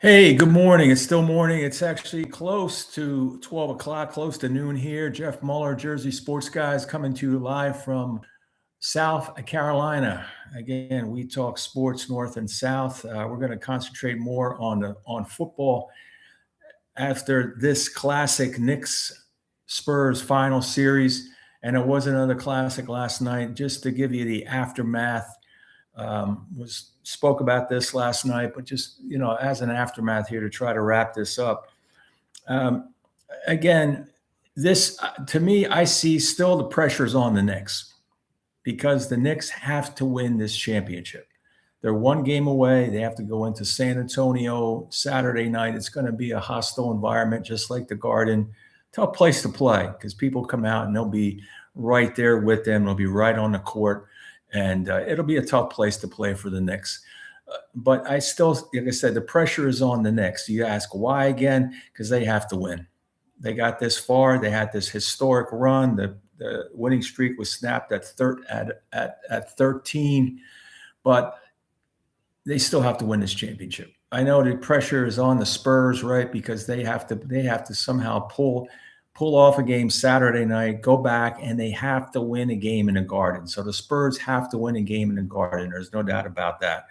Hey, good morning. It's still morning. It's actually close to 12 o'clock, close to noon here. Jeff Muller, Jersey Sports Guys, coming to you live from South Carolina. Again, we talk sports north and south. We're going to concentrate more on football after this classic Knicks Spurs final series. And it was another classic last night. Just to give you the aftermath, was spoke about this last night, but just as an aftermath here to try to wrap this up. Um, Again, this to me, I see still the pressures on the Knicks because the Knicks have to win this championship. They're one game away. They have to go into San Antonio Saturday night. It's going to be a hostile environment, just like the Garden. Tough place to play because people come out and they'll be right there with them. They'll be right on the court. And it'll be a tough place to play for the Knicks. But I still, like I said, the pressure is on the Knicks. You ask why again? Because they have to win. They got this far. They had this historic run. The winning streak was snapped at 13, but they still have to win this championship. I know the pressure is on the Spurs, right? Because they have to somehow pull off a game Saturday night, go back, and they have to win a game in the Garden. So the Spurs have to win a game in the Garden. There's no doubt about that.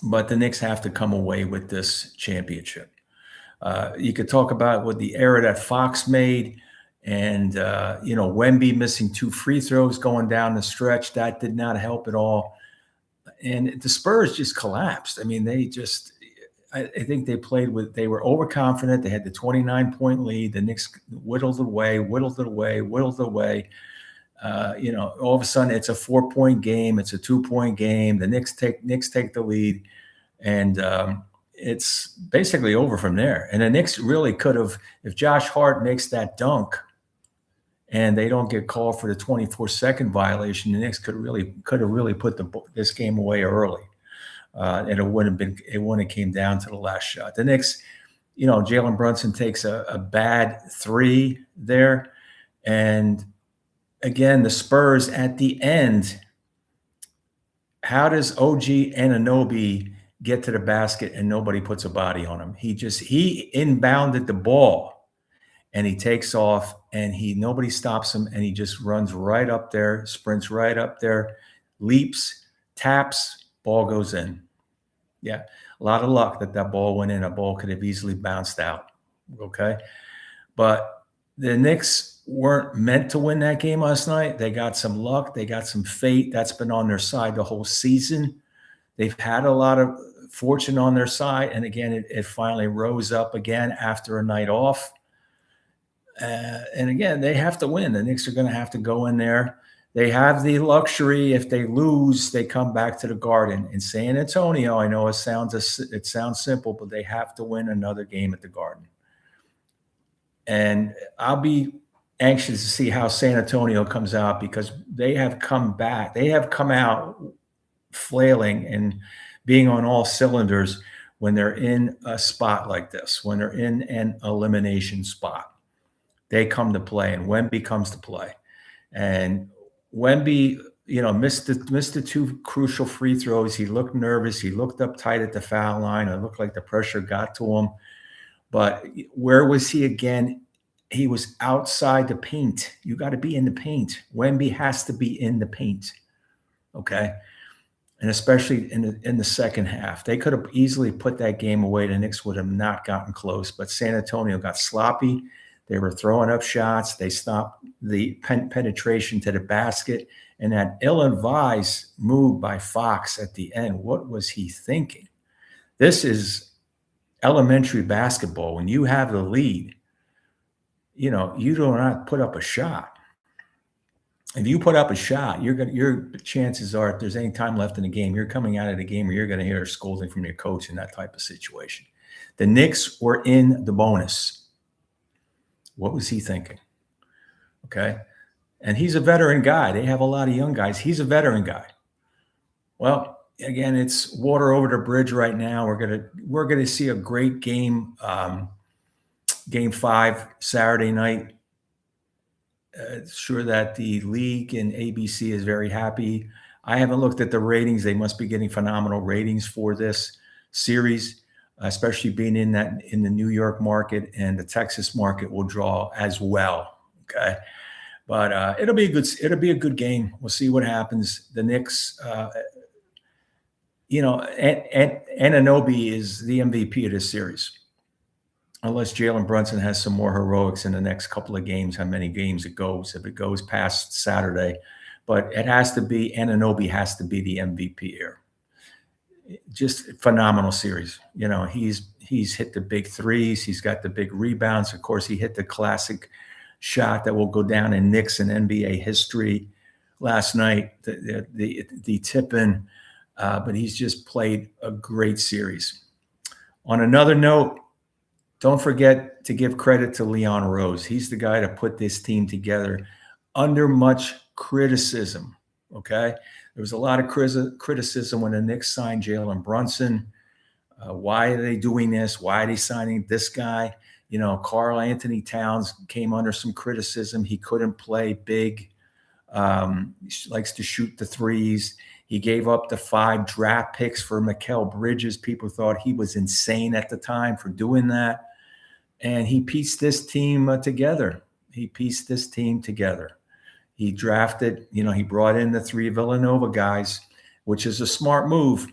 But the Knicks have to come away with this championship. You could talk about what the error that Fox made and, Wemby missing 2 free throws going down the stretch. That did not help at all. And the Spurs just collapsed. I mean, I think they were overconfident. They had the 29-point lead. The Knicks whittled it away. All of a sudden it's a 4-point game. It's a 2-point game. The Knicks take the lead, and it's basically over from there. And the Knicks really could have, if Josh Hart makes that dunk and they don't get called for the 24-second violation, the Knicks could have really put this game away early. And it wouldn't have came down to the last shot. The Knicks, Jalen Brunson takes a bad 3 there. And again, the Spurs at the end, how does OG Anunoby get to the basket and nobody puts a body on him? He inbounded the ball and he takes off and nobody stops him, and he just runs right up there, sprints right up there, leaps, taps, ball goes in. Yeah, a lot of luck that ball went in. A ball could have easily bounced out. Okay. But the Knicks weren't meant to win that game last night. They got some luck. They got some fate. That's been on their side the whole season. They've had a lot of fortune on their side. And again, it finally rose up again after a night off. And again, they have to win. The Knicks are going to have to go in there. They have the luxury. If they lose, they come back to the Garden. In San Antonio, I know it sounds simple, but they have to win another game at the Garden. And I'll be anxious to see how San Antonio comes out, because they have come back. They have come out flailing and being on all cylinders when they're in a spot like this, when they're in an elimination spot. They come to play, and Wemby comes to play. And Wemby, missed the 2 crucial free throws. He looked nervous. He looked uptight at the foul line. It looked like the pressure got to him. But where was he again? He was outside the paint. You got to be in the paint. Wemby has to be in the paint. Okay. And especially in the second half, they could have easily put that game away. The Knicks would have not gotten close, but San Antonio got sloppy. They were throwing up shots. They stopped the penetration to the basket. And that ill-advised move by Fox at the end, what was he thinking? This is elementary basketball. When you have the lead, you do not put up a shot. If you put up a shot, your chances are, if there's any time left in the game, you're coming out of the game, or you're going to hear a scolding from your coach in that type of situation. The Knicks were in the bonus. What was he thinking? Okay. And he's a veteran guy. They have a lot of young guys. He's a veteran guy. Well, again, it's water over the bridge right now. We're gonna see a great game, game 5 Saturday night. Sure that the league and ABC is very happy. I haven't looked at the ratings. They must be getting phenomenal ratings for this. series, especially being in the New York market, and the Texas market will draw as well. Okay. But it'll be a good game. We'll see what happens. The Knicks, and Anunoby is the MVP of this series, unless Jalen Brunson has some more heroics in the next couple of games. How many games it goes? If it goes past Saturday, but it has to be Anunoby has to be the MVP here. Just phenomenal series. He's hit the big threes. He's got the big rebounds. Of course, he hit the classic shot that will go down in Knicks and NBA history last night, the tip-in, but he's just played a great series. On another note, don't forget to give credit to Leon Rose. He's the guy that put this team together under much criticism, okay? There was a lot of criticism when the Knicks signed Jalen Brunson. Why are they doing this? Why are they signing this guy? Karl Anthony Towns came under some criticism. He couldn't play big. He likes to shoot the threes. He gave up the 5 draft picks for Mikal Bridges. People thought he was insane at the time for doing that. And he pieced this team together. He drafted, he brought in the 3 Villanova guys, which is a smart move.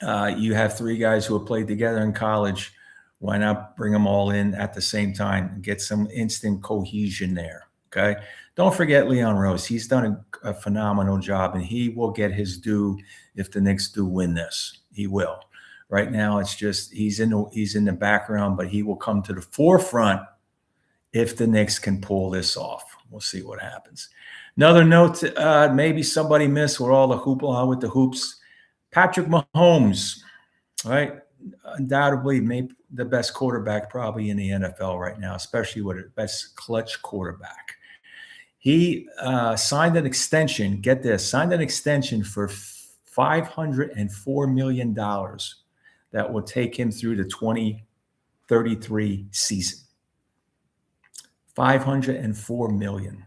You have 3 guys who have played together in college. Why not bring them all in at the same time and get some instant cohesion there? Okay. Don't forget Leon Rose. He's done a phenomenal job, and he will get his due if the Knicks do win this. He will. Right now, it's just he's in the background, but he will come to the forefront if the Knicks can pull this off. We'll see what happens. Another note, maybe somebody missed with all the hoopla with the hoops. Patrick Mahomes, right? Undoubtedly, maybe the best quarterback probably in the NFL right now, especially with the best clutch quarterback. He signed an extension. Get this, signed an extension for $504 million that will take him through the 2033 season. $504 million.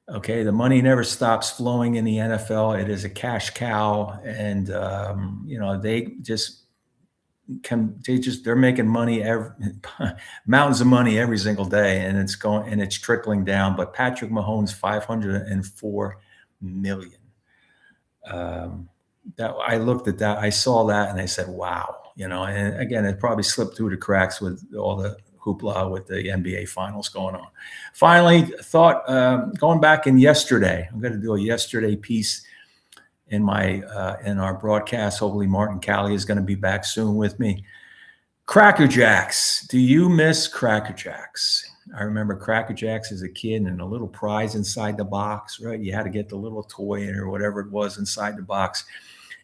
Okay, the money never stops flowing in the NFL. It is a cash cow, and they're making money mountains of money every single day, and it's trickling down. But Patrick Mahomes, $504 million. That I looked at that, I saw that, and I said, "Wow!" And again, it probably slipped through the cracks with all the hoopla with the NBA finals going on. Finally, thought going back in yesterday, I'm going to do a yesterday piece in our broadcast. Hopefully, Martin Callie is going to be back soon with me. Cracker Jacks. Do you miss Cracker Jacks? I remember Cracker Jacks as a kid, and a little prize inside the box, right? You had to get the little toy or whatever it was inside the box.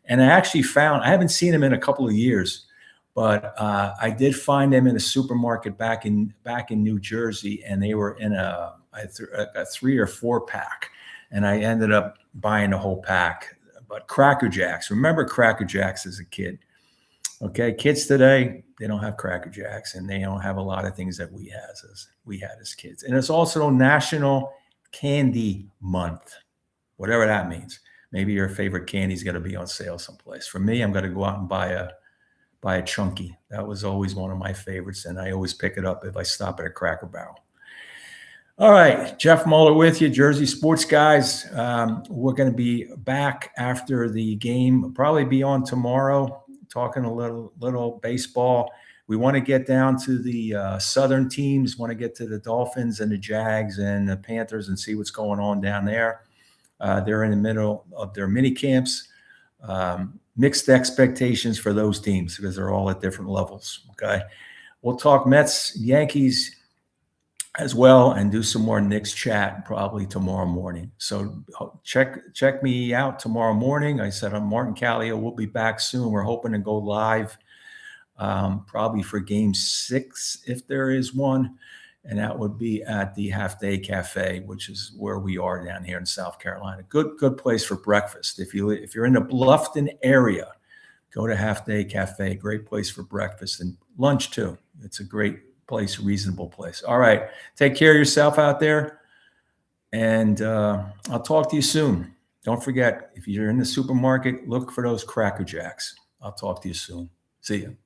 And I actually I haven't seen them in a couple of years, but I did find them in a supermarket back in New Jersey, and they were in a 3 or 4 pack, and I ended up buying the whole pack. But Cracker Jacks, remember Cracker Jacks as a kid. Okay, kids today, they don't have Cracker Jacks, and they don't have a lot of things that we had as kids. And it's also National Candy Month, whatever that means. Maybe your favorite candy is going to be on sale someplace. For me, I'm going to go out and buy a Chunky. That was always one of my favorites, and I always pick it up if I stop at a Cracker Barrel. All right, Jeff Mueller with you, Jersey Sports Guys. We're going to be back after the game, probably be on tomorrow, talking a little baseball. We want to get down to the southern teams, want to get to the Dolphins and the Jags and the Panthers and see what's going on down there. They're in the middle of their mini camps. Mixed expectations for those teams because they're all at different levels. Okay. We'll talk Mets, Yankees as well, and do some more Knicks chat probably tomorrow morning. So check me out tomorrow morning. I said I'm Martin Callie. We'll be back soon. We're hoping to go live probably for Game 6 if there is one. And that would be at the Half Day Cafe, which is where we are down here in South Carolina. Good place for breakfast. If you're in the Bluffton area, go to Half Day Cafe. Great place for breakfast and lunch too. It's a great place, reasonable place. All right, take care of yourself out there, and I'll talk to you soon. Don't forget, if you're in the supermarket, look for those Cracker Jacks. I'll talk to you soon. See you.